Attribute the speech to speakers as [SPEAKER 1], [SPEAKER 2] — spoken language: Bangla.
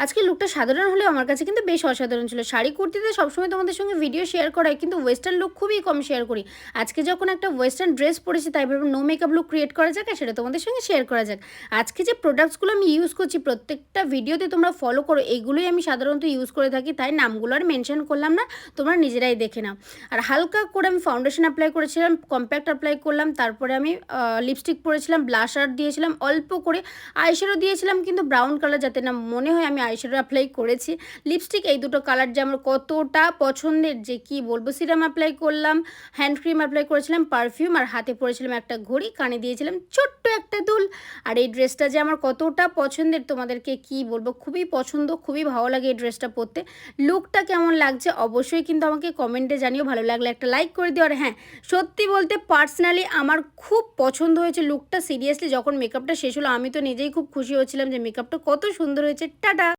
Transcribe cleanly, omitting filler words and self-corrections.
[SPEAKER 1] আজকে লুকটা সাধারণ হলেও আমার কাছে কিন্তু বেশ অসাধারণ ছিল। শাড়ি কুর্তিতে সবসময় তোমাদের সঙ্গে ভিডিও শেয়ার করা হয়, কিন্তু ওয়েস্টার্ন লুক খুবই কম শেয়ার করি। আজকে যখন একটা ওয়েস্টার্ন ড্রেস পরেছি তাই ভাবলাম নো মেকআপ লুক ক্রিয়েট করা যাক, আর সেটা তোমাদের সঙ্গে শেয়ার করা যাক। আজকে যে প্রোডাক্টসগুলো আমি ইউজ করছি প্রত্যেকটা ভিডিওতে তোমরা ফলো করো, এইগুলোই আমি সাধারণত ইউজ করে থাকি, তাই নামগুলো আর মেনশন করলাম না, তোমরা নিজেরাই দেখে নাও। আর হালকা করে আমি ফাউন্ডেশন অ্যাপ্লাই করেছিলাম, কম্প্যাক্ট অ্যাপ্লাই করলাম, তারপরে আমি লিপস্টিক পরেছিলাম, ব্লাশার দিয়েছিলাম অল্প করে, আইশ্যাডো দিয়েছিলাম কিন্তু ব্রাউন কালার, যাতে না মনে হয় আমি আইশ্যাডো অ্যাপ্লাই করেছি। লিপস্টিক এই দুটো কালার যে আমার কতটা পছন্দের যে কি বলবো। সিরাম অ্যাপ্লাই করলাম, হ্যান্ড ক্রিম অ্যাপ্লাই করেছিলাম, পারফিউম, আর হাতে পরেছিলাম একটা ঘড়ি, কানে দিয়েছিলাম ছোট্ট একটা দুল। আর এই ড্রেসটা যে আমার কতটা পছন্দের তোমাদেরকে কি বলবো, খুবই পছন্দ, খুবই ভালো লাগে এই ড্রেসটা পরতে। লুকটা কেমন লাগছে অবশ্যই কিন্তু আমাকে কমেন্টে জানিও, ভালো লাগলে একটা লাইক করে দিও। আর হ্যাঁ, সত্যি বলতে পার্সোনালি আমার খুব পছন্দ হয়েছে লুকটা। সিরিয়াসলি যখন মেকআপটা শেষ হলো আমি তো নিজেই খুব খুশি হয়েছিলাম যে মেকআপটা কত সুন্দর হয়েছে। টাটা।